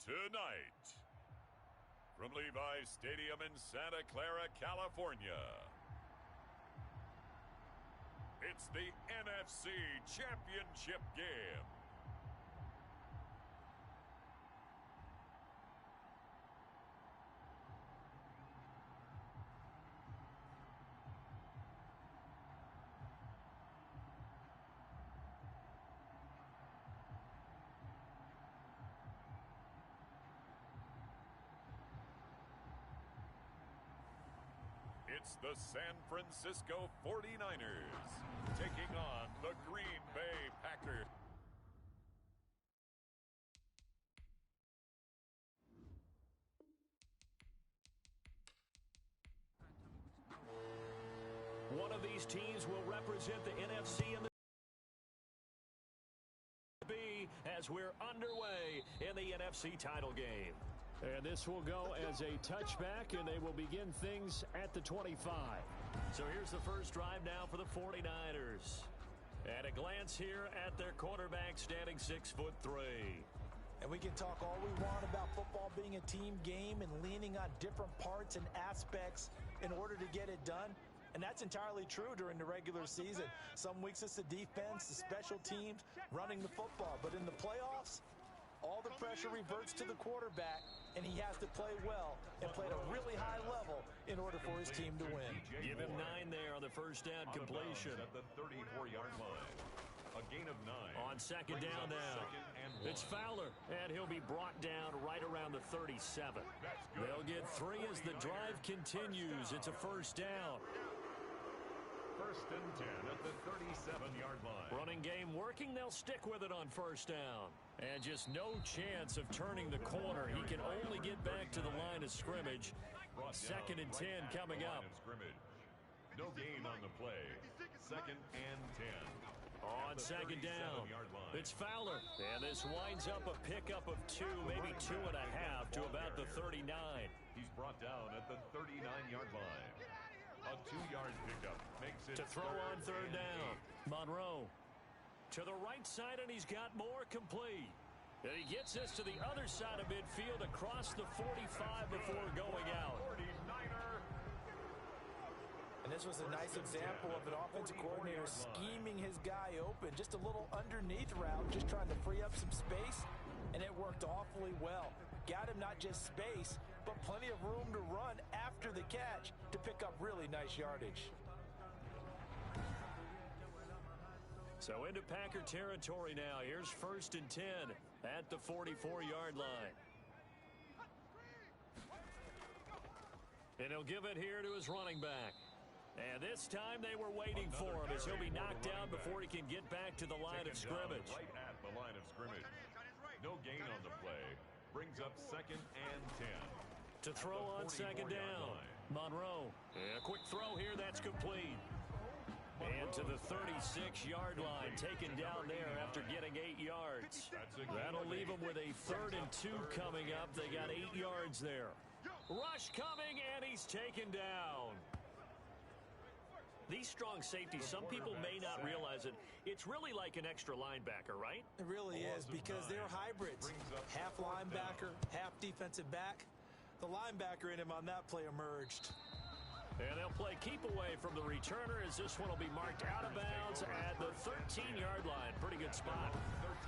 Tonight, from Levi's Stadium in Santa Clara, California, it's the NFC Championship game. It's the San Francisco 49ers taking on the Green Bay Packers. One of these teams will represent the NFC in the B as we're underway in the NFC title game. And this will go as a touchback, and they will begin things at the 25. So here's the first drive now for the 49ers. At a glance here at their quarterback, standing 6'3". And we can talk all we want about football being a team game and leaning on different parts and aspects in order to get it done. And that's entirely true during the regular season. Some weeks it's the defense, the special teams, running the football. But in the playoffs, all the pressure reverts to the quarterback, and he has to play well and play at a really high level in order for his team to win. Give him 9 there on the first down completion. At the 34-yard line. A gain of 9. On second down now. It's Fowler, and he'll be brought down right around the 37. They'll get 3 as the drive continues. It's a first down. First and 10 at the 37-yard line. Running game working. They'll stick with it on first down. And just no chance of turning the corner. He can only get back to the line of scrimmage. Second and 10 coming up. No gain on the play. Second and 10. On second down, it's Fowler. And this winds up a pickup of 2, maybe 2.5 to about the 39. He's brought down at the 39-yard line. A 2-yard pickup makes it to throw on third down. Monroe to the right side, and he's got more complete. And he gets this to the other side of midfield across the 45 before going out. 49er. And this was a nice example of an offensive coordinator scheming his guy open. Just a little underneath route, just trying to free up some space, and it worked awfully well. Got him not just space, but plenty of room to run after the catch to pick up really nice yardage. So into Packer territory now. Here's first and 10 at the 44-yard line. And he'll give it here to his running back. And this time they were waiting for him as he'll be knocked down before he can get back to the line of scrimmage. Right at the line of scrimmage. No gain on the play. Brings up second and 10. To throw on second down. Monroe. A quick throw here. That's complete. And to the 36-yard line, taken down there after getting 8 yards. That'll leave them with a 3rd and 2 coming up. They got 8 yards there. Rush coming, and he's taken down. These strong safeties, some people may not realize it. It's really like an extra linebacker, right? It really is, because they're hybrids. Half linebacker, half defensive back. The linebacker in him on that play emerged. And they'll play keep away from the returner as this one will be marked out of bounds at the 13-yard line. Pretty good spot.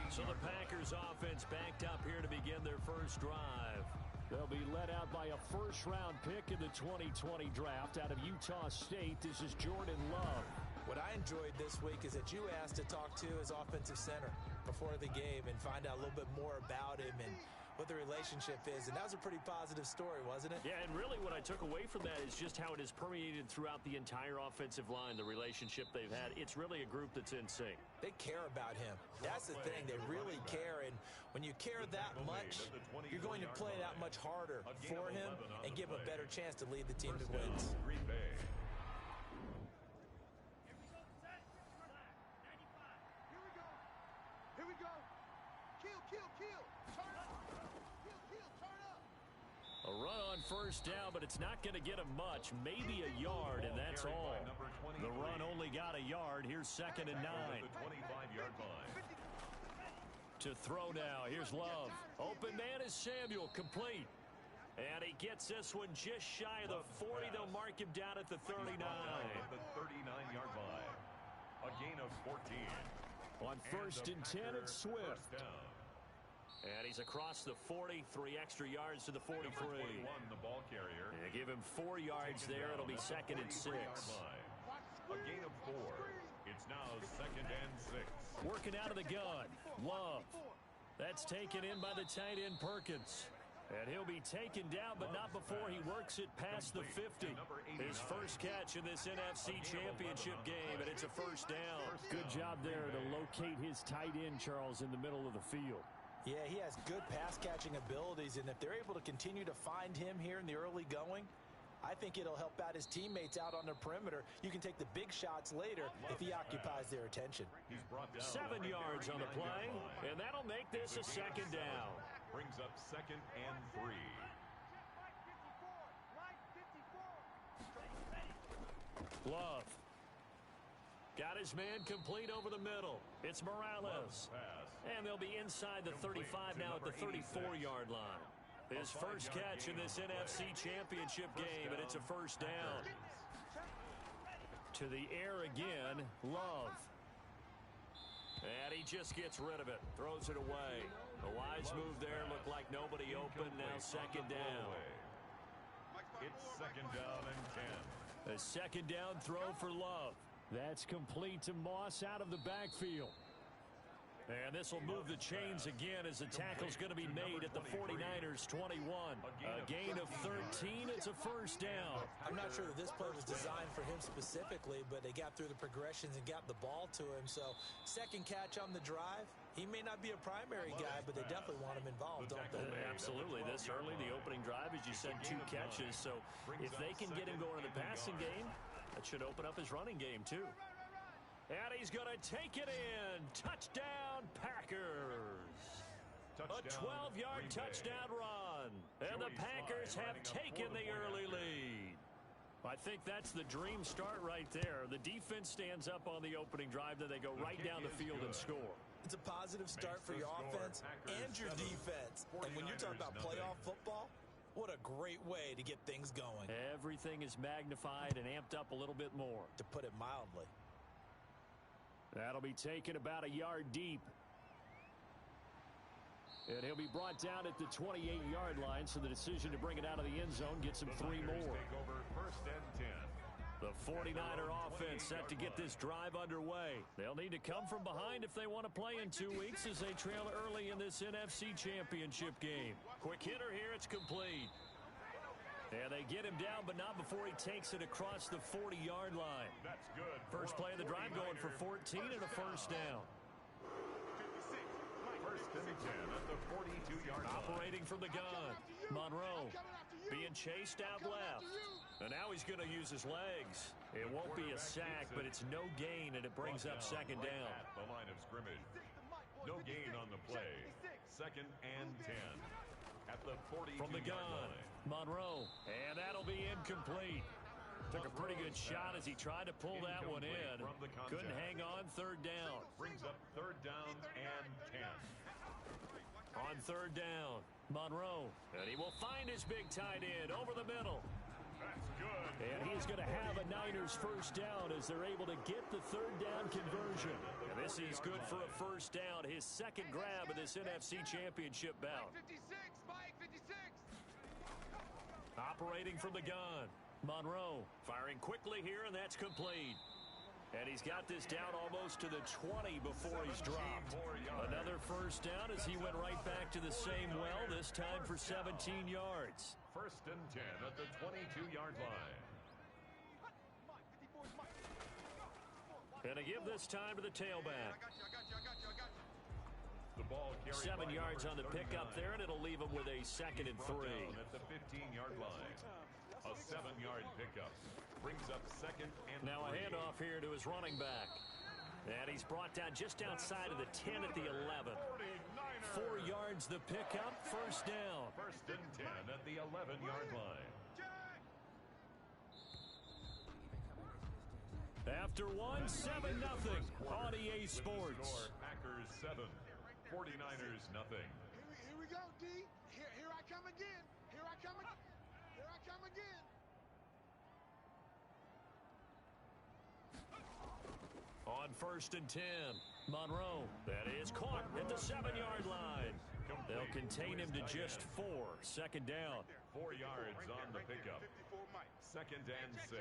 So the Packers offense backed up here to begin their first drive. They'll be led out by a first-round pick in the 2020 draft out of Utah State. This is Jordan Love. What I enjoyed this week is that you asked to talk to his offensive center before the game and find out a little bit more about him and what the relationship is. And that was a pretty positive story, wasn't it? Yeah, and really what I took away from that is just how it has permeated throughout the entire offensive line, the relationship they've had. It's really a group that's in sync. They care about him. That's the thing. They really care. And when you care that much, you're going to play that much harder for him and give him a better chance to lead the team to wins. Green Bay. Here we go. Kill. Turn up. Kill, turn up. A run on first down, but it's not going to get him much. Maybe a yard, and that's all. The run only got a yard. Here's second and 9. The 25-yard line. To throw now. Here's Love. Open man is Samuel. Complete. And he gets this one just shy of the 40. They'll mark him down at the 39. At the 39-yard line. A gain of 14. On first and 10, it's Swift. First down. And he's across the 40, 3 extra yards to the 43. Number 21, the ball carrier. And give him 4 yards there. It'll be second and 6. A gain of 4. It's now second and 6. Working out of the gun. Love. That's taken in by the tight end Perkins. And he'll be taken down, but not before he works it past the 50. His first catch in this NFC Championship game, and it's a first down. Good job there to locate his tight end, Charles, in the middle of the field. Yeah, he has good pass-catching abilities, and if they're able to continue to find him here in the early going, I think it'll help out his teammates out on the perimeter. You can take the big shots later if he occupies their attention. 7 yards on the play, and that'll make this a second down. Brings up second and 3. Love. Got his man complete over the middle. It's Morales. And they'll be inside the 35 now at the 34-yard line. His first catch in this NFC Championship game, and it's a first down. To the air again, Love. And he just gets rid of it, throws it away. A wise move there, looked like nobody open, now second down. It's second down and 10. A second down throw for Love. That's complete to Moss out of the backfield. And this will move the chains again as the tackle's going to be made at the 49ers 21. A gain of 13. It's a first down. I'm not sure that this play was designed for him specifically, but they got through the progressions and got the ball to him. So second catch on the drive. He may not be a primary guy, but they definitely want him involved, don't they? Absolutely. This early, the opening drive, as you said, 2 catches. So if they can get him going in the passing game, that should open up his running game too. And he's going to take it in. Touchdown, Packers. A 12-yard touchdown run. And the Packers have taken the early lead. I think that's the dream start right there. The defense stands up on the opening drive, then they go right down the field and score. It's a positive start for your offense and your defense. And when you're talking about playoff football, what a great way to get things going. Everything is magnified and amped up a little bit more. To put it mildly. That'll be taken about a yard deep. And he'll be brought down at the 28-yard line, so the decision to bring it out of the end zone gets him 3 more. First and 10. The 49er offense set to get this drive underway. They'll need to come from behind if they want to play in 2 weeks as they trail early in this NFC Championship game. Quick hitter here, it's complete. And they get him down, but not before he takes it across the 40-yard line. That's good. First play of the drive going for 14 and a first down. First and 10 at the 42-yard line. Operating from the gun. Monroe being chased out left. And now he's going to use his legs. It won't be a sack, but it's no gain, and it brings up second down. At the line of scrimmage. No gain on the play. Second and 10. At the 42-yard from the gun, Monroe, and that'll be incomplete. Took a pretty good shot as he tried to pull that one in. Couldn't hang on, third down. Brings up third down and 10. On third down, Monroe, and he will find his big tight end over the middle. That's good. And he's going to have a Niners first down as they're able to get the third down conversion. And this is good for a first down, his second grab of this NFC Championship bout. Operating from the gun, Monroe firing quickly here, and that's complete. And he's got this down almost to the 20 before he's dropped. Another first down as he went right back to the same well, this time for 17 yards. First and 10 at the 22-yard line. And they give this time to the tailback. The ball 7 yards on the pickup there, and it'll leave him with a second and 3. At the 15-yard line. A 7-yard pickup. Brings up second and now 3. A handoff here to his running back. And he's brought down just outside of the 10 at the 11. 4 yards the pickup, first down. First and 10 at the 11-yard line. After one, 7-0 on EA Sports. Packers 7 49ers nothing. Here we go, D. Here I come again. Here I come again. Here I come again. On 1st and 10, Monroe. That is caught at the 7-yard line. They'll contain him to just 4. 2nd down. 4 yards on the pickup. 2nd and 6.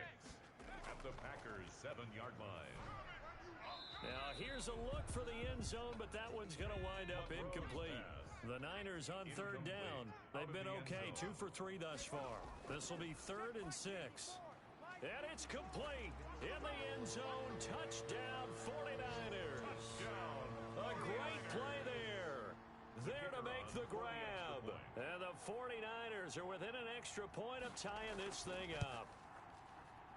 At the Packers' 7-yard line. Now here's a look for the end zone, but that one's going to wind up incomplete. The Niners on 3rd down. They've been okay, 2 for 3 thus far. This will be 3rd and 6. And it's complete. In the end zone, touchdown 49ers. A great play there. There to make the grab. And the 49ers are within an extra point of tying this thing up.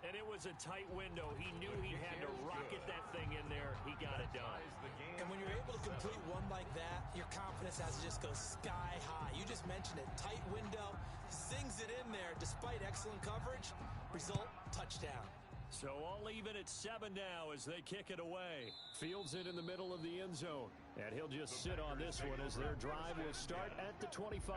And it was a tight window. He knew he had to rocket that thing in there. He got it done. And when you're able to complete one like that, your confidence has to just go sky high. You just mentioned it. Tight window. Sings it in there despite excellent coverage. Result, touchdown. So all even at 7 now as they kick it away. Fields it in the middle of the end zone. And he'll just sit on this one as their drive will start at the 25.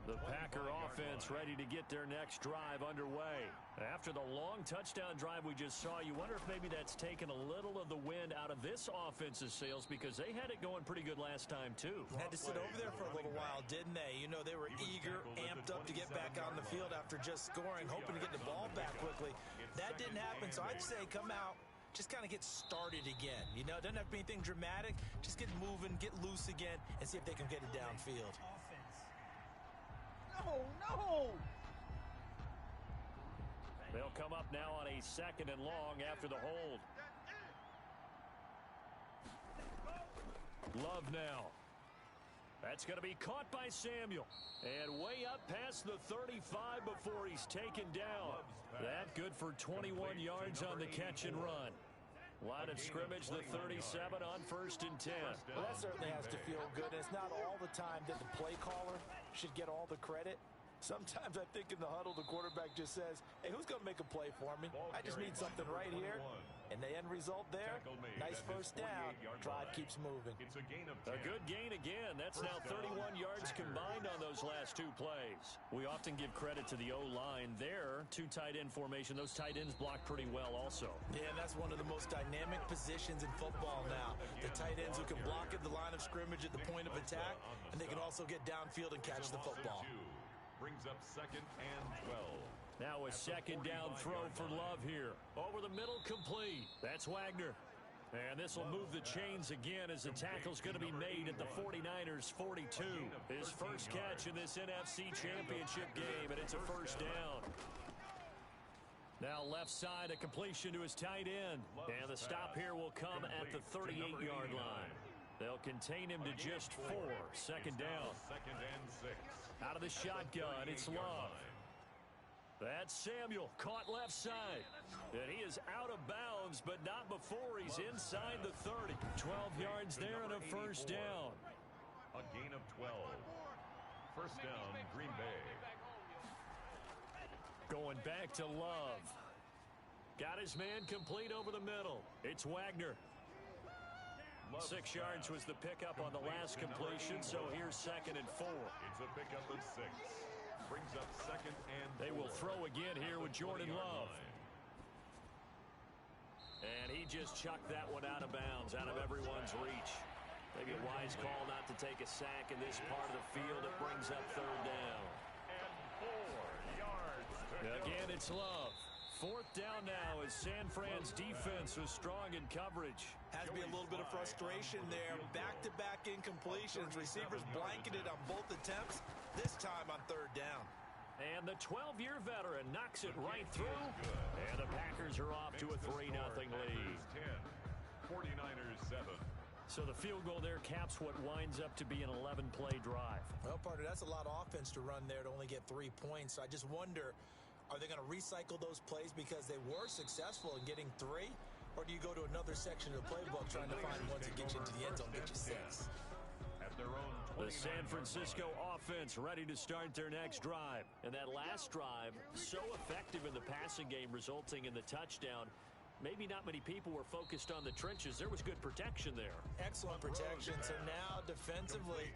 The Packer offense ready to get their next drive underway. After the long touchdown drive we just saw, you wonder if maybe that's taken a little of the wind out of this offense's sails because they had it going pretty good last time too. Had to sit over there for a little while, didn't they? You know, they were eager, amped up to get back on the field after just scoring, hoping to get the ball back quickly. That didn't happen, so I'd say come out, just kind of get started again. You know, it doesn't have to be anything dramatic. Just get moving, get loose again, and see if they can get it downfield. No! They'll come up now on a 2nd and long after the hold. Love now. That's going to be caught by Samuel. And way up past the 35 before he's taken down. That good for 21 yards on the catch and run. Line of scrimmage, the 37 on 1st and 10. Well, that certainly has to feel good. And it's not all the time that the play caller should get all the credit. Sometimes I think in the huddle, the quarterback just says, hey, who's going to make a play for me? I just need something right here. And the end result there, nice first down. Drive keeps moving. It's a gain of 10. A good gain again. That's now 31 yards combined on those last 2 plays. We often give credit to the O-line there. 2 tight end formation. Those tight ends block pretty well also. Yeah, and that's one of the most dynamic positions in football now. The tight ends who can block at the line of scrimmage at the point of attack, and they can also get downfield and catch the football. Brings up 2nd and 12. Now a 2nd down throw for Love here. Over the middle, complete. That's Wagner. And this will move the chains again as the tackle's going to be made at the 49ers 42. His first catch in this NFC Championship game, and it's a 1st down. Now left side, a completion to his tight end. And the stop here will come at the 38-yard line. They'll contain him to just 4. 2nd down. 2nd and 6. Out of the shotgun, it's Love. That's Samuel, caught left side. And he is out of bounds, but not before he's inside the 30. 12 yards there and a 1st down. A gain of 12. 1st down, Green Bay. Going back to Love. Got his man complete over the middle. It's Wagner. 6 yards was the pickup on the last completion, so here's 2nd and 4. It's a pickup of 6. Brings up 2nd and 4. They will throw again here with Jordan Love. And he just chucked that one out of bounds, out of everyone's reach. Maybe a wise call not to take a sack in this part of the field. It brings up 3rd down. And 4 yards to Again, it's Love. 4th down now as San Fran's defense was strong in coverage. Has to be a little bit of frustration there. Back-to-back incompletions. Receivers blanketed on both attempts, this time on 3rd down. And the 12-year veteran knocks it right through. And the Packers are off to a 3-0 lead. 10, 49ers 7. So the field goal there caps what winds up to be an 11-play drive. Well, partner, that's a lot of offense to run there to only get 3 points. I just wonder, are they going to recycle those plays because they were successful in getting 3? Or do you go to another section of the playbook trying to find ones that get you into the end zone, get you 6? At their own The San Francisco offense ready to start their next drive. And that last drive, so effective in the passing game, resulting in the touchdown. maybe not many people were focused on the trenches. There was good protection there. Excellent protection. So now defensively,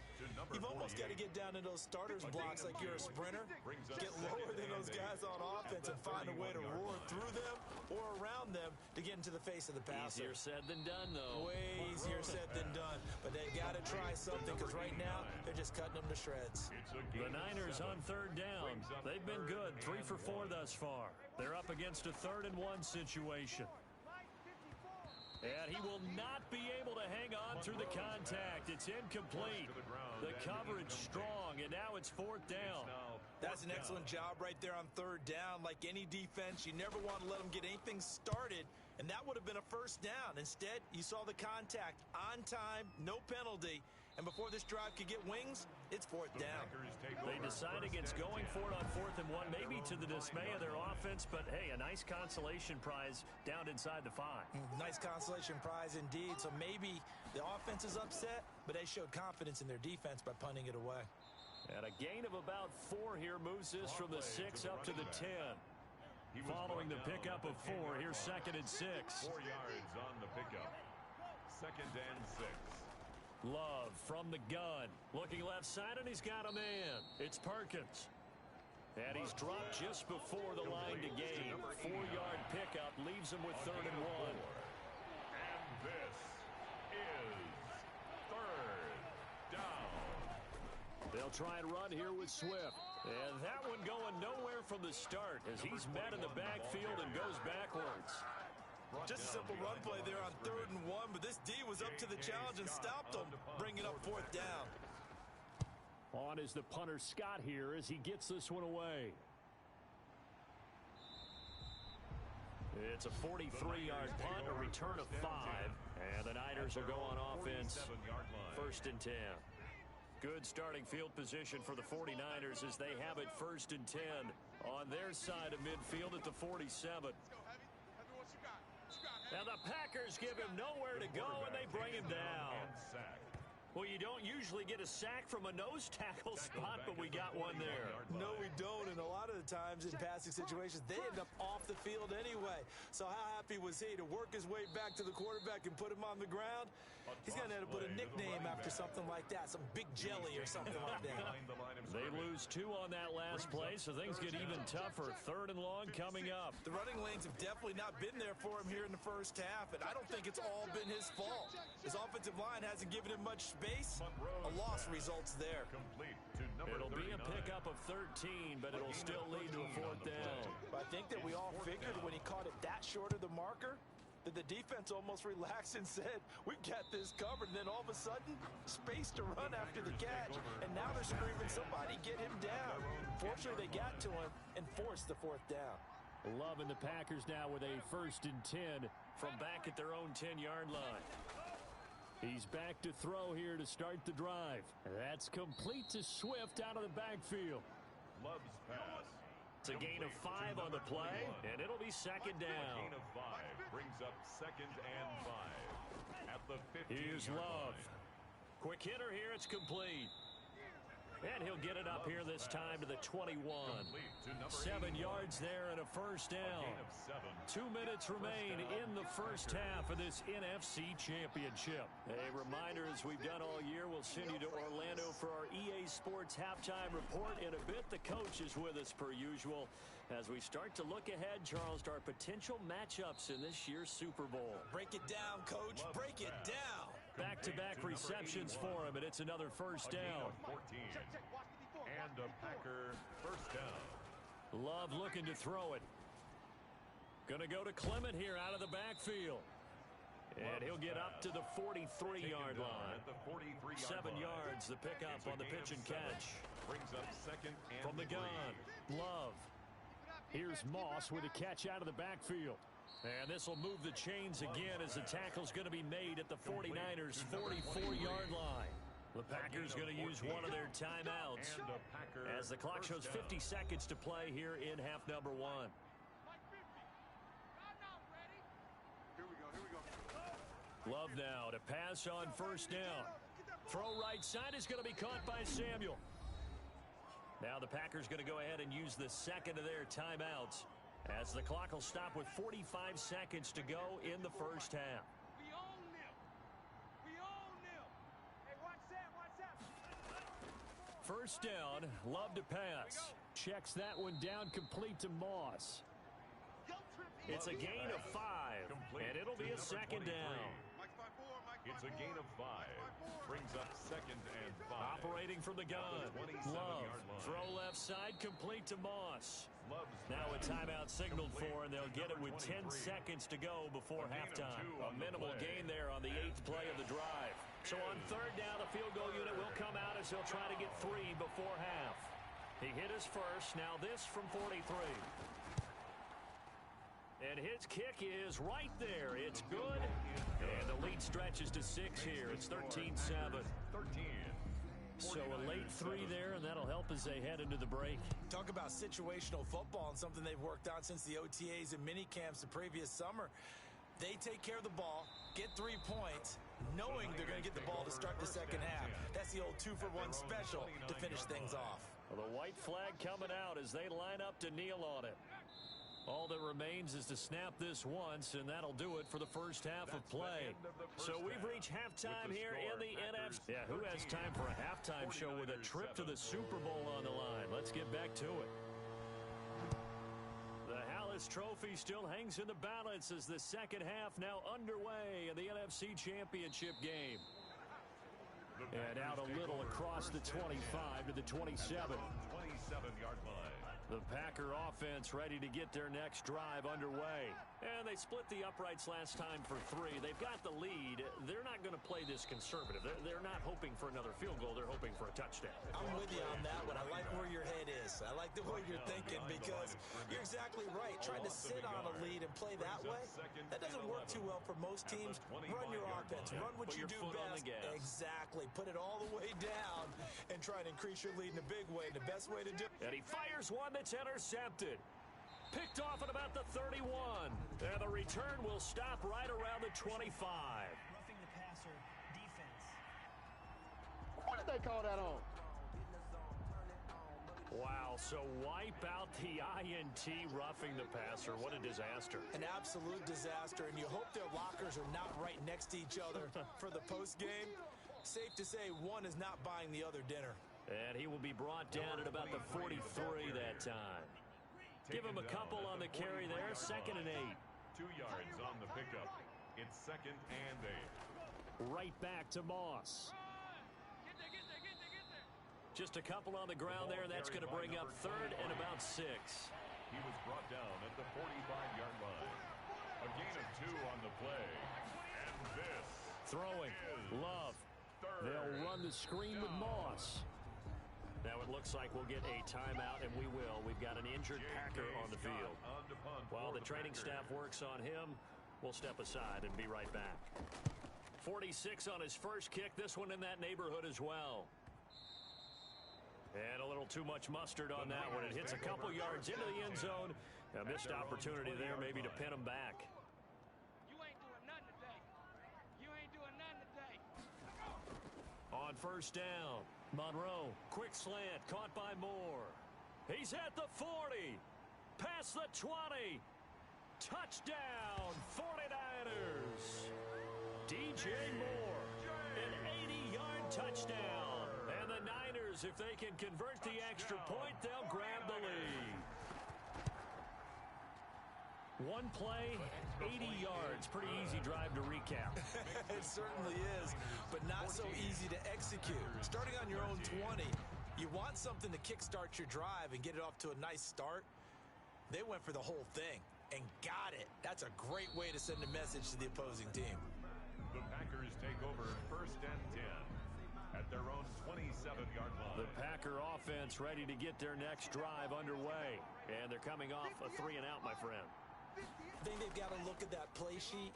you've almost got to get down in those starters blocks like you're a sprinter. Get lower than those guys on offense and find a way to roar through them or around them to get into the face of the passer. Easier said than done, though. Way easier said than done. But they've got to try something because right now they're just cutting them to shreds. The Niners on third down. They've been good, 3 for 4 thus far. They're up against a 3rd and 1 situation. And he will not be able to hang on through the contact. It's incomplete. The coverage strong, and now it's 4th down. That's an excellent job right there on 3rd down. Like any defense, you never want to let them get anything started, and that would have been a 1st down. Instead, you saw the contact on time, no penalty, and before this drive could get wings, it's 4th down. They decide against going for it on 4th and 1, maybe to the dismay of their offense, but hey, a nice consolation prize down inside the 5. Nice consolation prize indeed. So maybe the offense is upset, but they showed confidence in their defense by punting it away. And a gain of about 4 here moves this from the 6 up to the 10. Following the pickup of 4, here's 2nd and 6. 4 yards on the pickup. 2nd and 6. Love from the gun. Looking left side, and he's got a man. It's Perkins. And he's dropped just before the line to gain. 4-yard pickup leaves him with 3rd and 1. And this is 3rd down. They'll try and run here with Swift. And that one going nowhere from the start as he's met in the backfield and goes backwards. Just a simple run play there on 3rd and 1, but this D was up to the challenge and stopped him, bringing up 4th down. On is the punter Scott here as he gets this one away. It's a 43-yard punt, a return of 5, and the Niners will go on offense, 1st and 10. Good starting field position for the 49ers as they have it 1st and 10 on their side of midfield at the 47. Now the Packers give him nowhere to go, and they bring him down. Well, you don't usually get a sack from a nose tackle spot, but we got one there. No, we don't, and a lot of the times in passing situations, they end up off the field anyway. So how happy was he to work his way back to the quarterback and put him on the ground? He's going to have to put a nickname after something like that, some big jelly or something like that. They lose 2 on that last play, so things get even tougher. 3rd and long coming up. The running lanes have definitely not been there for him here in the first half, and I don't think it's all been his fault. His offensive line hasn't given him much space. A loss results there. It'll be a pickup of 13, but it'll still lead to a 4th down. But I think that we all figured when he caught it that short of the marker, that the defense almost relaxed and said, we've got this covered. And then all of a sudden, space to run after the catch. And now they're screaming, somebody get him down. Fortunately, they got to him and forced the 4th down. Loving the Packers now with a 1st and 10 from back at their own 10-yard line. He's back to throw here to start the drive. That's complete to Swift out of the backfield. Love's pass. It's a gain of 5 on the play, and it'll be 2nd down. A gain of 5 brings up 2nd and 5 at the 15. Here's Love. Quick hitter here. It's complete. And he'll get it up here this time to the 21. 7 yards there and a 1st down. 2 minutes remain in the first half of this NFC Championship. A reminder, as we've done all year, we'll send you to Orlando for our EA Sports halftime report in a bit. The coach is with us per usual as we start to look ahead, Charles, to our potential matchups in this year's Super Bowl. Break it down, Coach. Break it down. Back-to-back receptions for him, and it's another 1st down. 14. And a Packer 1st down. Love looking to throw it. Going to go to Clement here out of the backfield. And he'll get up to the 43-yard line. 7 yards, the pickup on the pitch and catch. Brings up 2nd and from the gun. Love. Here's Moss with a catch out of the backfield. And this will move the chains again as the tackle's going to be made at the 49ers' 44-yard line. The Packers going to use one of their timeouts as the clock shows 50 seconds to play here in half number 1. Love now to pass on 1st down. Throw right side is going to be caught by Samuel. Now the Packers going to go ahead and use the 2nd of their timeouts as the clock will stop with 45 seconds to go in the first half. We own them. We own them. Hey, watch that. Watch that. First down, Love to pass. Checks that one down, complete to Moss. It's a gain of 5, and it'll be a second down. It's a gain of 5. Brings up second and 5. Operating from the gun. Love. Throw left side, complete to Moss. Now a timeout signaled for, and they'll get it with 10 seconds to go before halftime. A minimal gain there on the 8th play of the drive. So on third down, the field goal unit will come out as they'll try to get 3 before half. He hit his first. Now this from 43. And his kick is right there. It's good. And the lead stretches to 6 here. It's 13-7. 13. So a late 3 there, and that'll help as they head into the break. Talk about situational football and something they've worked on since the OTAs and mini camps the previous summer. They take care of the ball, get 3 points, knowing they're going to get the ball to start the second half. That's the old 2-for-1 special to finish things off. Well, the white flag coming out as they line up to kneel on it. All that remains is to snap this once, and that'll do it for the first half of play. So we've reached halftime here in the NFC. Yeah, who has time for a halftime show with a trip to the Super Bowl on the line? Let's get back to it. The Hallis Trophy still hangs in the balance as the second half now underway in the NFC Championship game. And out a little across the 25 to the 27. 27-yard line. The Packer offense ready to get their next drive underway. And they split the uprights last time for 3. They've got the lead. They're not going to play this conservative. They're not hoping for another field goal. They're hoping for a touchdown. I'm with you on that one. I like where your head is. I like the way you're thinking because you're exactly right. Trying to sit on a lead and play that way, that doesn't work too well for most teams. Run your offense. Run what you do best. Exactly. Put it all the way down and try and increase your lead in a big way. The best way to do it. And he fires one that's intercepted. Picked off at about the 31. And the return will stop right around the 25. Roughing the passer defense. What did they call that on? Wow, so wipe out the INT, roughing the passer. What a disaster. An absolute disaster, and you hope their lockers are not right next to each other for the postgame. Safe to say one is not buying the other dinner. And he will be brought down at about the 43 that time. Give him a couple on the carry there, second and 8. 2 yards on the pickup. It's second and 8. Right back to Moss. Just a couple on the ground there, and that's going to bring up third and about 6. He was brought down at the 45-yard line. A gain of 2 on the play. And this throwing. Love. They'll run the screen with Moss. Now it looks like we'll get a timeout, and we will. We've got an injured Packer on the field. While the training staff works on him, we'll step aside and be right back. 46 on his first kick. This one in that neighborhood as well. And a little too much mustard on that one. It hits a couple yards into the end zone. A missed opportunity there maybe to pin him back. You ain't doing nothing today. You ain't doing nothing today. On first down, Monroe, quick slant, caught by Moore. He's at the 40, past the 20. Touchdown, 49ers. DJ Moore, an 80-yard touchdown. And the Niners, if they can convert the extra point, they'll grab the lead. One play, 80 yards. Pretty easy drive to recap. It certainly is, but not so easy to execute. Starting on your own 20, you want something to kickstart your drive and get it off to a nice start. They went for the whole thing and got it. That's a great way to send a message to the opposing team. The Packers take over first and 10 at their own 27-yard line. The Packer offense ready to get their next drive underway. And they're coming off a 3-and-out, my friend. I think they've got to look at that play sheet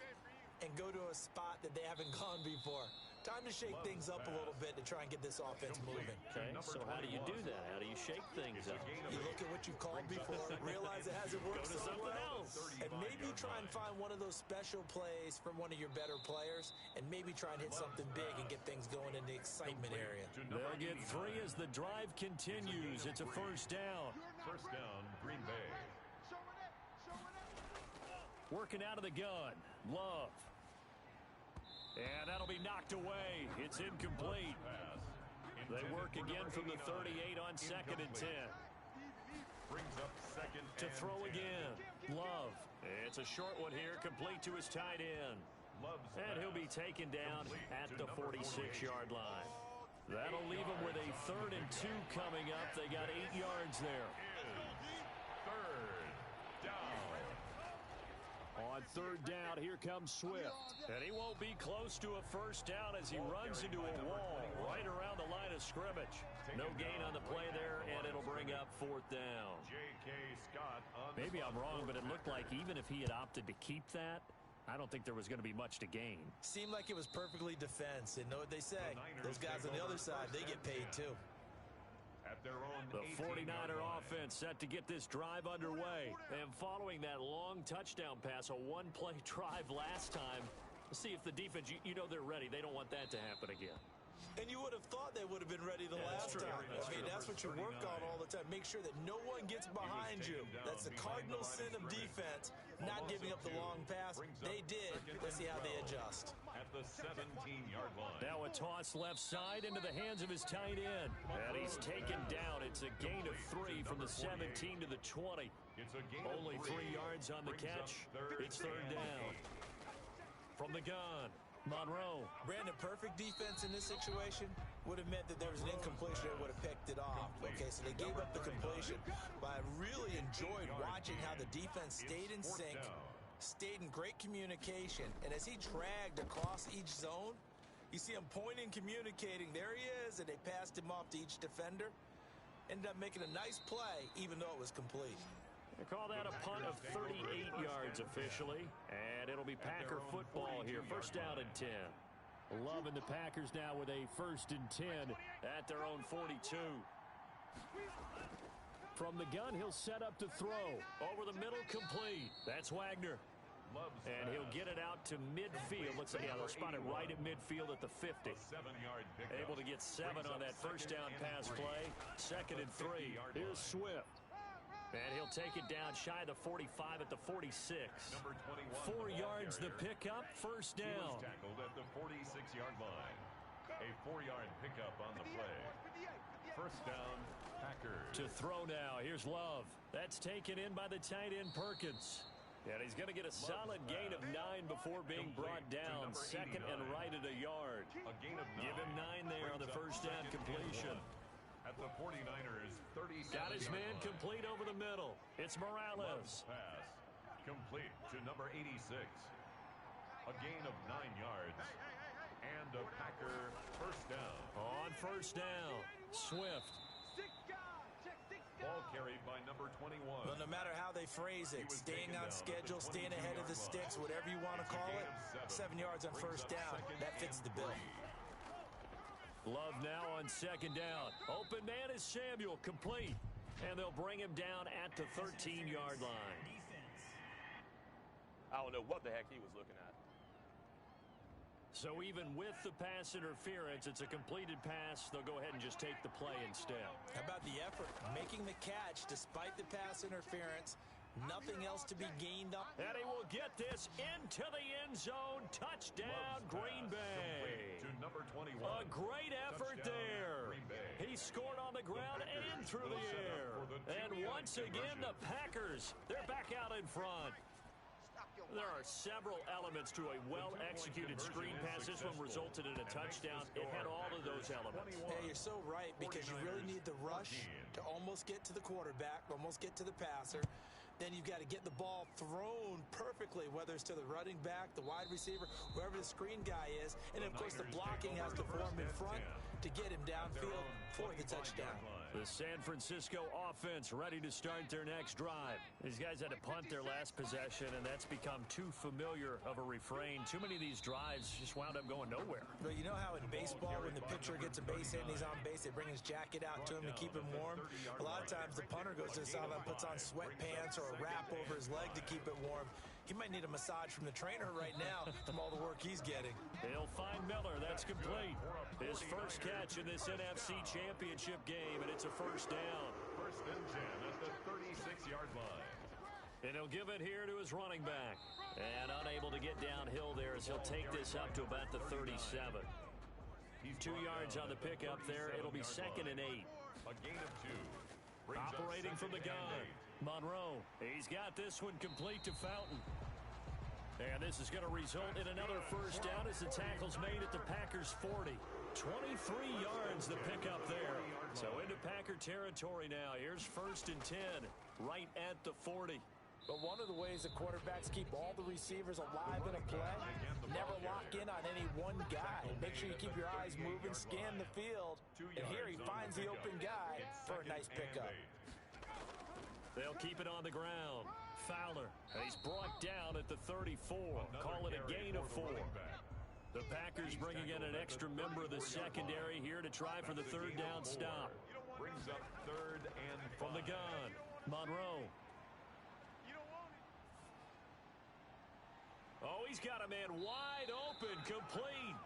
and go to a spot that they haven't gone before. Time to shake things up a little bit to try and get this offense moving. Okay, so how do you do that? How do you shake things up? You look at what you've called before, realize it hasn't worked so well, and maybe try and find one of those special plays from one of your better players, and maybe try and hit something big and get things going in the excitement area. They'll get 3 as the drive continues. It's a first down. First down, Green Bay. Working out of the gun. Love. And that'll be knocked away. It's incomplete. They work again from the 38 on 2nd and 10. Brings up 2nd To and throw 10. again. Love. It's a short one here, complete to his tight end. And he'll be taken down at the 46-yard line. That'll leave him with a 3rd and 2 coming up. They got 8 yards there. Third down. On 3rd down, here comes Swift. And he won't be close to a 1st down as he runs into a wall right around the line of scrimmage. No gain on the play there, and it'll bring up 4th down. J.K. Scott on Maybe I'm wrong, but it looked like even if he had opted to keep that, I don't think there was going to be much to gain. Seemed like it was perfectly defense. And know what they say? Those guys on the other side, they get paid too. At their own The 49er 18-yard line. offense set to get this drive underway. And following that long touchdown pass, a one-play drive last time, let's see if the defense, you know they're ready. They don't want that to happen again. And you would have thought they would have been ready the last time. That's what you work on all the time. Make sure that no one gets behind you. That's the cardinal sin of defense, not giving up the long pass. They did. Let's see how they adjust. At the 17-yard line. Now a toss left side into the hands of his tight end. And he's taken down. It's a gain of 3 from the 17 to the 20. It's a gain Only of 3 yards on the catch. It's 3rd down. From the gun, Monroe. Brandon, perfect defense in this situation would have meant that there was an incompletion that would have picked it off. Okay, so they gave up the completion. But I really enjoyed watching how the defense stayed in sync, stayed in great communication. And as he dragged across each zone, you see him pointing, communicating. There he is, and they passed him off to each defender. Ended up making a nice play, even though it was complete. They call that a punt of 38 yards officially, and it'll be Packer football here. 1st down and 10. Love in the Packers now with a 1st and 10 at their own 42. From the gun, he'll set up to throw. Over the middle, complete. That's Wagner. And he'll get it out to midfield. Looks like they'll spot it right at midfield at the 50. Able to get 7 on that 1st down pass play. 2nd and 3. Here's Swift. And he'll take it down shy of the 45 at the 46. 4 yards the pickup, 1st He down. was tackled at the 46-yard line. A 4-yard pickup on the play. 1st down, Packers. To throw now, here's Love. That's taken in by the tight end Perkins. And he's going to get a solid gain of 9 before being brought down. 2nd and right at a yard. A gain of 9. Give him 9 there on the 1st down completion. At the 49ers, 37. Got his man complete over the middle. It's Morales. Pass complete to number 86. A gain of 9 yards. And a Packer 1st down. On 1st down, Swift. Ball carried by number 21. Well, no matter how they phrase it, staying on schedule, staying ahead of the sticks, whatever you want to call it, 7 yards on 1st down, that fits the bill. Love now on 2nd down. Open man is Samuel, complete. And they'll bring him down at the 13-yard line. Defense. I don't know what the heck he was looking at. So even with the pass interference, it's a completed pass. They'll go ahead and just take the play instead. How about the effort? Making the catch despite the pass interference. Nothing else to be gained up. And he will get this into the end zone. Touchdown, Green Bay. To number 21. A great effort there. He scored on the ground and through the air. And once again, the Packers, they're back out in front. There are several elements to a well-executed screen pass. This one resulted in a touchdown. It had all of those elements. Hey, you're so right, because you really need the rush to almost get to the quarterback, almost get to the passer. Then you've got to get the ball thrown perfectly, whether it's to the running back, the wide receiver, whoever the screen guy is. And, of course, the blocking has to form in front to get him downfield for the touchdown. The San Francisco offense ready to start their next drive. These guys had to punt their last possession, and that's become too familiar of a refrain. Too many of these drives just wound up going nowhere. But you know how in baseball, when the pitcher gets a base hit and he's on base, they bring his jacket out to him to keep him warm? A lot of times the punter goes to the sideline, puts on sweatpants or a wrap over his leg to keep it warm. He might need a massage from the trainer right now from all the work he's getting. They'll find Miller. That's complete. His first catch in this NFC Championship game, and it's a 1st down. 1st and 10 at the 36-yard line. And he'll give it here to his running back. And unable to get downhill there as he'll take this up to about the 37. 2 yards on the pickup there. It'll be 2nd and 8. A gain of 2. Operating from the gun. Monroe. He's got this one complete to Fountain. And this is going to result in another first down as the tackle's made at the Packers 40. 23 yards the pickup there. So into Packer territory now. Here's 1st and 10 right at the 40. But one of the ways that quarterbacks keep all the receivers alive in a play, never lock in on any one guy. Make sure you keep your eyes moving, scan the field, and here he finds the open guy for a nice pickup. They'll keep it on the ground. Fowler, and he's brought down at the 34. Call it a gain of 4. The Packers bringing in an extra member of the secondary here to try for the 3rd down stop. Brings up 3rd and 5. From the gun, Monroe. Oh, he's got a man wide open, complete.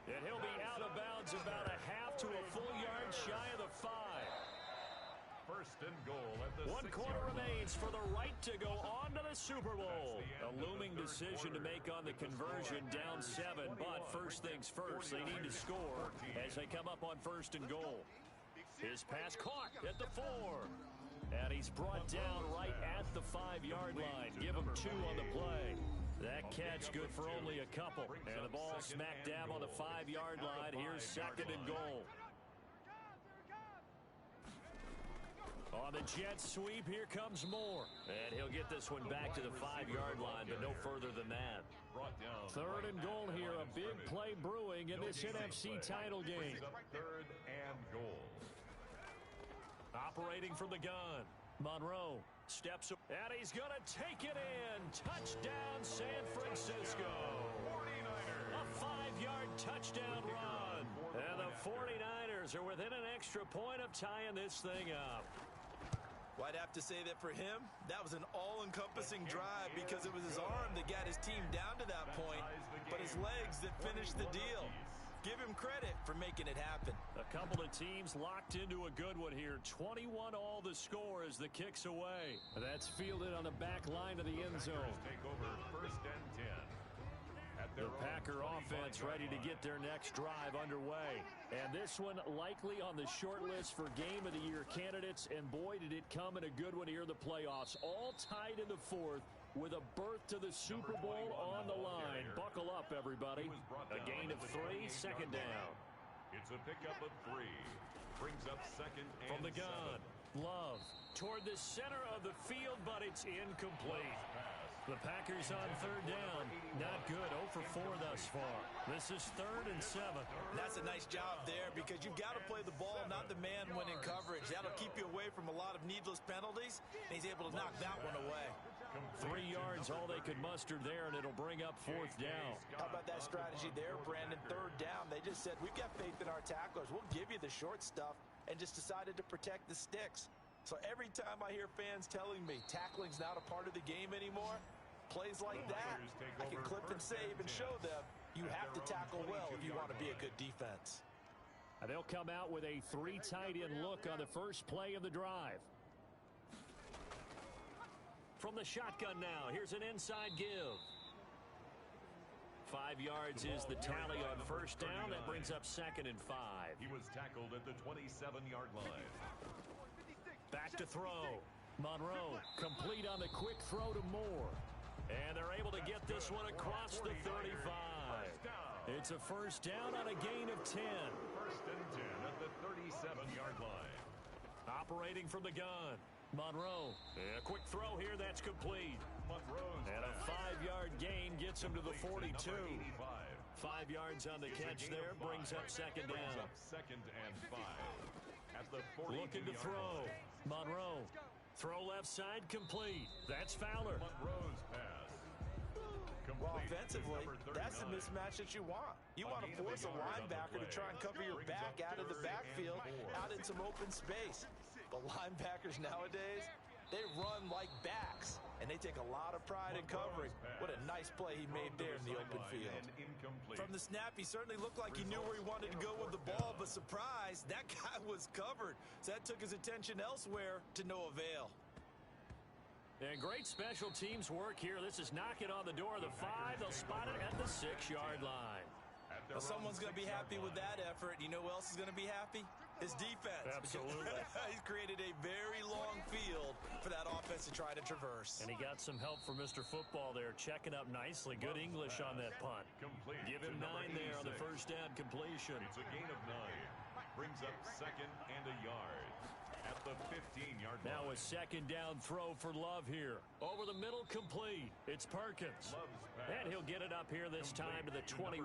And he'll be out of bounds about a half to a full yard shy of the 5. 1st and goal at the 1 quarter remains for the right to go on to the Super Bowl. A looming decision to make on the conversion, down 7. But first things first, they need to score as they come up on 1st and goal. His pass caught at the 4. And he's brought down right at the 5-yard line. Give him 2 on the play. That catch good for only a couple. And the ball smack dab on the 5-yard line. Here's 2nd and goal. On the jet sweep, here comes Moore. And he'll get this one back to the 5-yard line, but no further than that. 3rd and goal here. A big play brewing in this NFC title game. 3rd and goal. Operating from the gun. Monroe steps up, and he's going to take it in. Touchdown, San Francisco. 49ers. A 5-yard touchdown run. And the 49ers are within an extra point of tying this thing up. Well, I'd have to say that for him, that was an all-encompassing drive because it was his arm that got his team down to that point, but his legs that finished the deal. Give him credit for making it happen. A couple of teams locked into a good one here. 21 all the score as the kick's away. That's fielded on the back line of the end zone. Take over 1st and 10. The Packer offense ready to get their next drive underway. And this one likely on the short list for Game of the Year candidates. And boy, did it come in a good one here in the playoffs. All tied in the 4th with a berth to the Super Bowl on the line. Buckle up, everybody. A gain of 3, 2nd down. It's a pickup of 3. Brings up 2nd and From the gun, 7. Love toward the center of the field, but it's incomplete. The Packers on 3rd down. Not good. 0 for 4 thus far. This is 3rd and 7. That's a nice job there because you've got to play the ball, not the man when in coverage. That'll keep you away from a lot of needless penalties, and he's able to knock that one away. 3 yards, all they could muster there, and it'll bring up 4th down. How about that strategy there, Brandon? 3rd down. They just said, we've got faith in our tacklers. We'll give you the short stuff, and just decided to protect the sticks. So every time I hear fans telling me tackling's not a part of the game anymore, plays like that, I can clip and save and show them you have to tackle well if you want to be a good defense. And they'll come out with a 3 tight end look on the first play of the drive. From the shotgun now, here's an inside give. 5 yards is the tally on 1st down. That brings up 2nd and 5. He was tackled at the 27-yard line. Back to throw. Monroe complete on the quick throw to Moore. And they're able to get this one across the 35. It's a 1st down on a gain of 10. 1st and 10 at the 37-yard line. Operating from the gun. Monroe. A quick throw here. That's complete. Monroe's and a 5-yard gain gets him to the 42. 5 yards on the catch there. Brings up 2nd down. 2nd and 5. At the 42. Looking to throw. Monroe. Throw left side complete. That's Fowler. Monroe's pass. Well, offensively, that's the mismatch that you want. You want to force a linebacker to try and cover your back out of the backfield, out in some open space. But linebackers nowadays, they run like backs, and they take a lot of pride in covering. What a nice play he made there in the open field. From the snap, he certainly looked like he knew where he wanted to go with the ball, but surprise, that guy was covered. So that took his attention elsewhere to no avail. And great special teams work here. This is knocking on the door of the 5. They'll spot it at the 6-yard line. Well, someone's going to be happy with that effort. You know who else is going to be happy? His defense. Absolutely. He's created a very long field for that offense to try to traverse. And he got some help from Mr. Football there, checking up nicely. Good English on that punt. Give him 9 there on the first down completion. It's a gain of 9. Brings up 2nd and a yard at the 15-yard line. Now a 2nd down throw for Love here. Over the middle, complete. It's Perkins. And he'll get it up here this time to the 21.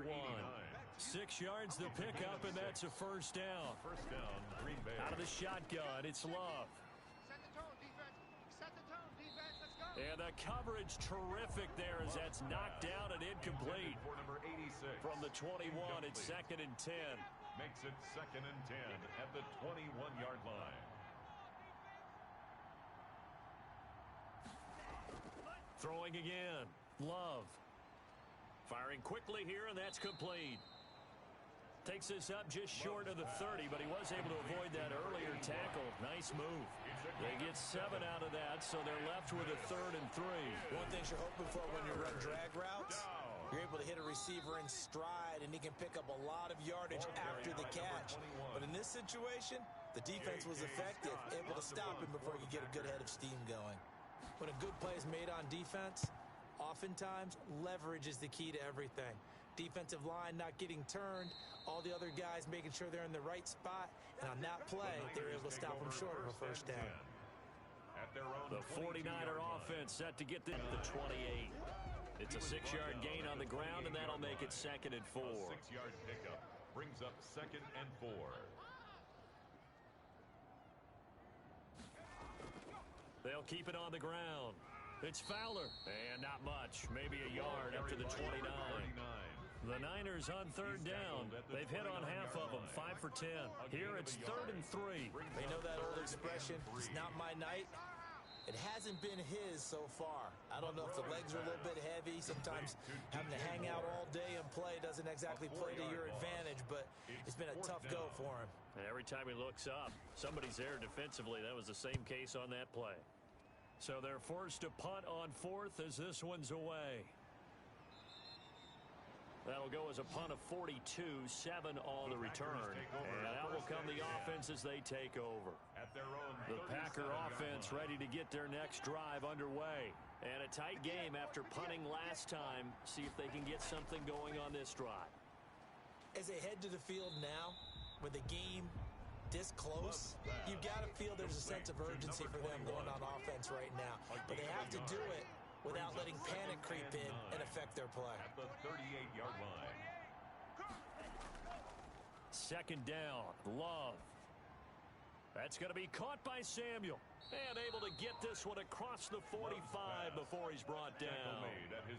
6 yards the pickup, and that's a first down. First down, Green Bay. Out of the shotgun, it's Love. Set the tone, defense. Set the tone, defense. Let's go. And the coverage terrific there as that's knocked down and incomplete. For number 86. From the 21, it's 2nd and 10. Makes it 2nd and 10 at the 21-yard line. Throwing again. Love. Firing quickly here, and that's complete. Takes this up just short of the 30, but he was able to avoid that earlier tackle. Nice move. They get 7 out of that, so they're left with a 3rd and 3. One thing you're hoping for when you run drag routes, you're able to hit a receiver in stride, and he can pick up a lot of yardage after the catch. But in this situation, the defense was effective, able to stop him before he could get a good head of steam going. When a good play is made on defense, oftentimes leverage is the key to everything. Defensive line not getting turned, all the other guys making sure they're in the right spot, and on that play, they're able to stop them short of a first down. The 49er offense set to get them to the 28. It's a 6-yard gain on the ground, and that'll make it 2nd and 4. 6-yard pickup brings up 2nd and 4. They'll keep it on the ground. It's Fowler, and not much, maybe a yard up to the 29. The Niners on 3rd down. They've hit on half of them, 5 for 10. Here it's 3rd and 3. They know that old expression, it's not my night. It hasn't been his so far. I don't know if the legs are a little bit heavy. Sometimes having to hang out all day and play doesn't exactly play to your advantage, but it's been a tough go for him. And every time he looks up, somebody's there defensively. That was the same case on that play. So they're forced to punt on 4th as this one's away. That'll go as a punt of 42, 7 on the return. And out will come the offense as they take over. The Packer offense ready to get their next drive underway. And a tight game after punting last time. See if they can get something going on this drive. As they head to the field now, with the game this close, you've got to feel there's a sense of urgency for them going on offense right now. But they have to do it without letting panic creep in and affect their play. At the 38-yard line. 2nd down, Love. That's going to be caught by Samuel. And able to get this one across the 45 before he's brought down.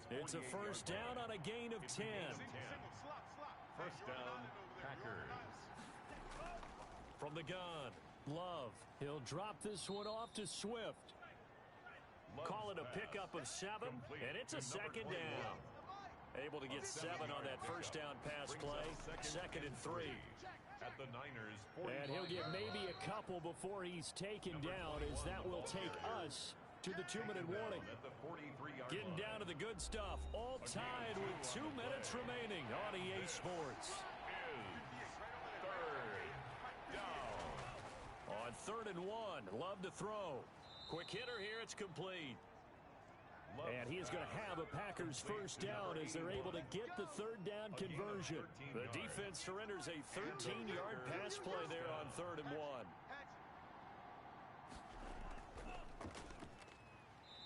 It's a first down on a gain of 10. First down, Packers. From the gun, Love. He'll drop this one off to Swift. Call it a pickup of 7, and it's a 2nd down. Able to get 7 on that first down pass play. 2nd and 3. At the Niners, and he'll get maybe a couple before he's taken down, as that will take us to the 2-minute warning. Getting down to the good stuff. All tied with 2 minutes remaining on EA Sports. On 3rd and 1, Love to throw. Quick hitter here, it's complete. And he is going to have a Packers first down as they're able to get the 3rd down conversion. The defense surrenders a 13-yard pass play there on 3rd and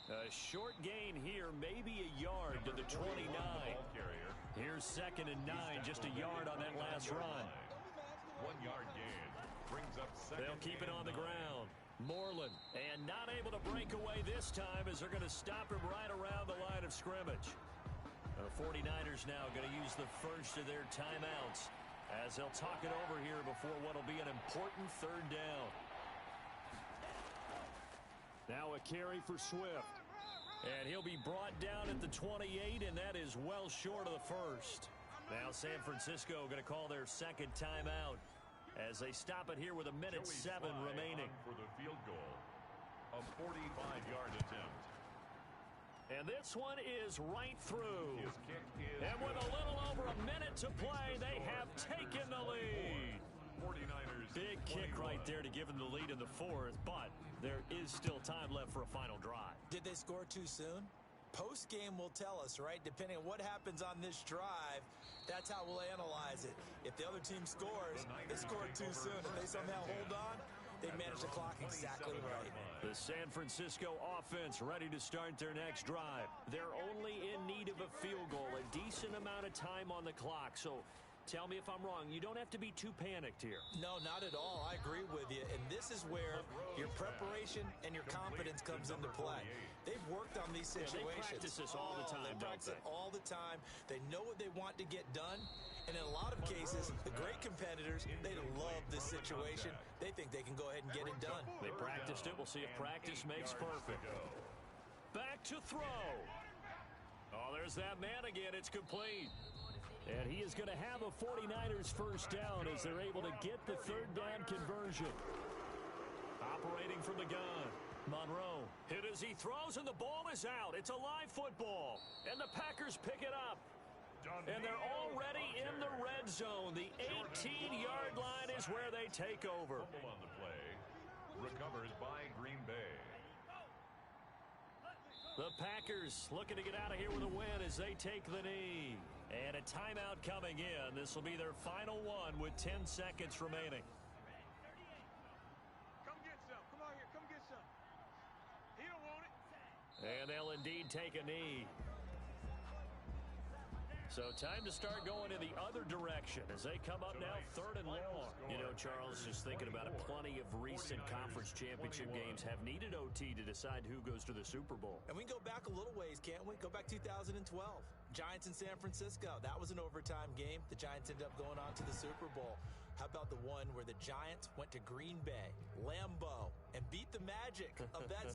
1. A short gain here, maybe a yard to the 29. Here's 2nd and 9, just a yard on that last run. 1-yard gain brings up 2nd. They'll keep it on the ground. Moreland, and not able to break away this time as they're going to stop him right around the line of scrimmage. The 49ers now going to use the first of their timeouts as they'll talk it over here before what will be an important 3rd down. Now a carry for Swift. And he'll be brought down at the 28, and that is well short of the first. Now San Francisco going to call their 2nd timeout as they stop it here with 1:07 remaining. For the field goal, a 45-yard attempt. And this one is right through. And with a little over a minute to play, they have taken the lead. 49ers. Big kick right there to give them the lead in the fourth, but there is still time left for a final drive. Did they score too soon? Post-game will tell us, right? Depending on what happens on this drive, that's how we'll analyze it. If the other team scores, they scored too soon. If they somehow hold on, they managed the clock exactly right. The San Francisco offense ready to start their next drive. They're only in need of a field goal, a decent amount of time on the clock. So tell me if I'm wrong. You don't have to be too panicked here. No, not at all. I agree with you. And this is where your preparation and your confidence comes into play. They've worked on these situations. They practice this all the time, They practice it all the time. They know what they want to get done. And in a lot of cases, the great competitors, they love this situation. They think they can go ahead and get it done. They practiced it. We'll see if practice makes perfect. Back to throw. Oh, there's that man again. It's complete. And he is going to have a 49ers first down as they're able to get the third down conversion. Operating from the gun. Monroe hit as he throws, and the ball is out. It's a live football. And the Packers pick it up. And they're already in the red zone. The 18-yard line is where they take over. Fumble on the play. Recovered by Green Bay. The Packers looking to get out of here with a win as they take the knee. And a timeout coming in. This will be their final one with 10 seconds remaining. Come get some. Come on here. Come get some. He don't want it. And they'll indeed take a knee. So time to start going in the other direction as they come up now, 3rd and long. You know, Charles, just thinking about it, plenty of recent conference championship games have needed OT to decide who goes to the Super Bowl. And we can go back a little ways, can't we? Go back 2012. Giants in San Francisco. That was an overtime game. The Giants ended up going on to the Super Bowl. How about the one where the Giants went to Green Bay, Lambeau, and beat the Magic of that